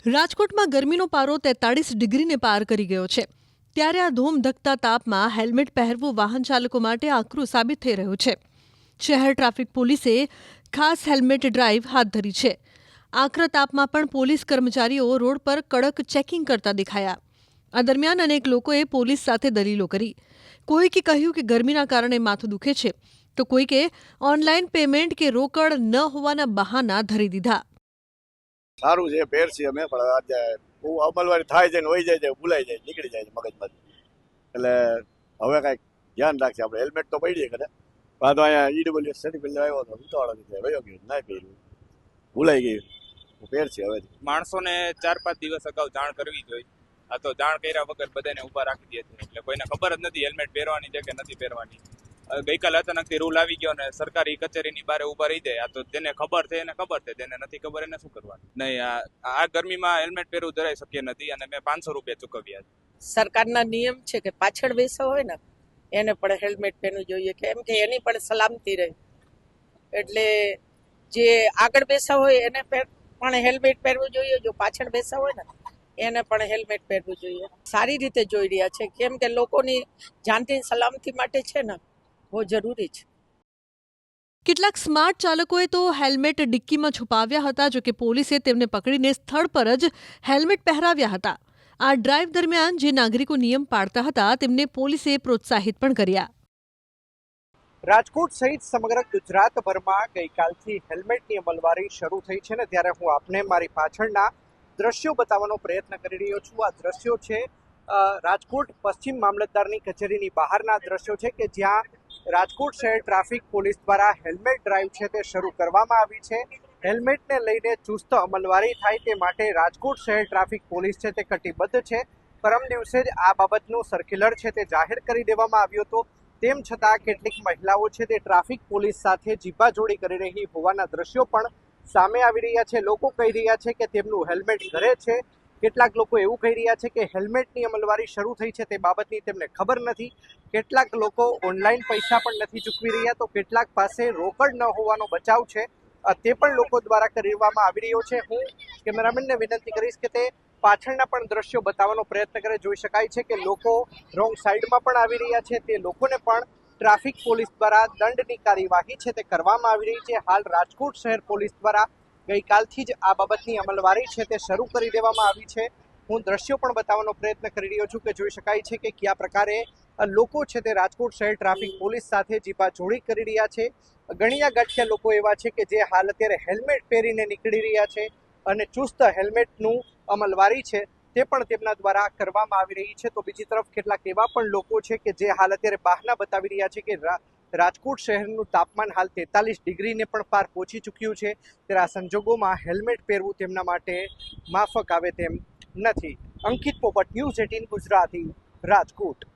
રાજકોટમાં ગરમીનો પારો 43 ડિગ્રીને પાર કરી ગયો છે. ત્યારે આ ધોમધખતા તાપમાં હેલ્મેટ પહેરવું વાહન ચાલકો માટે આકરું સાબિત થઈ રહ્યું છે. શહેર ટ્રાફિક પોલીસે ખાસ હેલ્મેટ ડ્રાઈવ હાથ ધરી છે. આકરા તાપમાં પણ પોલીસ કર્મચારીઓ રોડ પર કડક ચેકિંગ કરતા દેખાયા. આ દરમિયાન અનેક લોકોએ પોલીસ સાથે દલીલો કરી. કોઈકે કહ્યું કે ગરમીના કારણે માથું દુખે છે, તો કોઈકે ઓનલાઈન પેમેન્ટ કે રોકડ ન હોવાના બહાના ધરી દીધા. સારું છે, પહેરશી અમે, પણ આજે બહુ અમલવારી થાય છે ને હોય જાય છે, ભૂલાઈ જાય, નીકળી જાય છે મગજમાંથી. એટલે હવે કાંઈક ધ્યાન રાખશે. આપણે હેલ્મેટ તો પડી કરે, પણ તો અહીંયા ઈડબ્લ્યુએસ સર્ટિફિકેટ આવ્યો હતો, ઉતાવળો લીધે વયો ગયો, ના પહેર્યું, ભૂલાઈ ગયું. પહેરશે હવે. માણસોને 4-5 દિવસ અગાઉ જાણ કરવી જોઈએ. આ તો જાણ કર્યા વગર બધાને ઊભા રાખી દે છે, એટલે કોઈને ખબર જ નથી હેલ્મેટ પહેરવાની છે કે નથી પહેરવાની. ગઈકાલે અચાનકથી રૂલ આવી ગયો ને સરકારી કચેરીની બહાર ઊભા રહી જાય. આ તો જેને ખબર છે એને ખબર છે, જેને નથી ખબર એને શું કરવાનું. નહીં, આ ગરમીમાં હેલ્મેટ પહેરવું જરાય શક્ય નથી, અને મેં 500 રૂપિયા ચૂકવ્યા છે. સરકારના નિયમ છે કે પાછળ બેસા હોય ને એને પણ હેલ્મેટ પહેરવું જોઈએ, કેમ કે એની પણ સલામતી રહે. એટલે જે આગળ બેસા હોય એને પણ હેલ્મેટ પહેરવું જોઈએ, જો પાછળ બેસા હોય ને એને પણ હેલ્મેટ પહેરવું જોઈએ. સારી રીતે જોઈ રહ્યા છે, કેમ કે લોકોની જાનની સલામતી માટે છે ને, બહુ જરૂરી છે. કેટલાક સ્માર્ટ ચાલકોએ તો હેલ્મેટ ડિક્કીમાં છુપાવ્યા હતા, જો કે પોલીસે તેમને પકડીને સ્થળ પર જ હેલ્મેટ પહેરાવ્યા હતા. આ ડ્રાઈવ દરમિયાન જે નાગરિકો નિયમ પાળતા હતા તેમને પોલીસે પ્રોત્સાહિત પણ કર્યા. રાજકોટ સહિત સમગ્ર ગુજરાતભરમાં ગઈકાલથી હેલ્મેટની અમલવારી શરૂ થઈ છે ને ત્યારે હું આપને મારી પાછળના દ્રશ્યો બતાવવાનો પ્રયત્ન કરી રહ્યો છું. આ દ્રશ્યો છે રાજકોટ પશ્ચિમ મામલતદારની કચેરીની બહારના દ્રશ્યો છે કે જ્યાં રાજકોટ શહેર ટ્રાફિક પોલીસ દ્વારા હેલ્મેટ ડ્રાઈવ છે તે શરૂ કરવામાં આવી છે. હેલ્મેટને લઈને ચુસ્ત અમલવારી થાય તે માટે રાજકોટ શહેર ટ્રાફિક પોલીસ છે તે કટિબદ્ધ છે. પરમ દિવસે જ આ બાબતનું સર્ક્યુલર છે તે જાહેર કરી દેવામાં આવ્યો હતો. તેમ છતાં કેટલીક મહિલાઓ છે તે ટ્રાફિક પોલીસ સાથે જીબાજોડી કરી રહી હોવાના દ્રશ્યો પણ સામે આવી રહ્યા છે. લોકો કહી રહ્યા છે કે તેમનું હેલ્મેટ ઘરે છે. કેટલાક લોકો એવું કહી રહ્યા છે કે હેલ્મેટની અમલવારી શરૂ થઈ છે તે બાબતની તેમને ખબર નથી. કેટલાક લોકો ઓનલાઈન પૈસા પણ નથી ચૂકવી રહ્યા, તો કેટલાક પાસે રોકડ ન હોવાનો બચાવ છે તે પણ લોકો દ્વારા કરવામાં આવી રહ્યો છે. હું કેમેરામેનને વિનંતી કરીશ કે તે પાછળના પણ દ્રશ્યો બતાવવાનો પ્રયત્ન કરે. જોઈ શકાય છે કે લોકો રોંગ સાઈડમાં પણ આવી રહ્યા છે. તે લોકોને પણ ટ્રાફિક પોલીસ દ્વારા દંડની કાર્યવાહી છે તે કરવામાં આવી રહી છે. હાલ રાજકોટ શહેર પોલીસ દ્વારા ગઈકાલથી જ આ બાબતની અમલવારી છે તે શરૂ કરી દેવામાં આવી છે. હું દ્રશ્યો પણ બતાવવાનો પ્રયત્ન કરી રહ્યો છું કે જોઈ શકાય છે કે કયા પ્રકારે લોકો છે તે રાજકોટ શહેર ટ્રાફિક પોલીસ સાથે જીબાજોડી કરી રહ્યા છે. ગણ્યા ગાંઠિયા લોકો એવા છે કે જે હાલ અત્યારે હેલ્મેટ પહેરીને નીકળી રહ્યા છે અને ચુસ્ત હેલ્મેટનું અમલવારી છે તે પણ તેમના દ્વારા કરવામાં આવી રહી છે. તો બીજી તરફ કેટલાક એવા પણ લોકો છે કે જે હાલ અત્યારે બહાના બતાવી રહ્યા છે કે રાજકોટ શહેરનું તાપમાન હાલ 43 ડિગ્રીને પણ પાર પહોંચી ચૂક્યું છે. ત્યારે આ સંજોગોમાં હેલ્મેટ પહેરવું તેમના માટે માફક આવે તેમ નથી. અંકિત પોપટ, ન્યૂઝ 18 ગુજરાતી, રાજકોટ.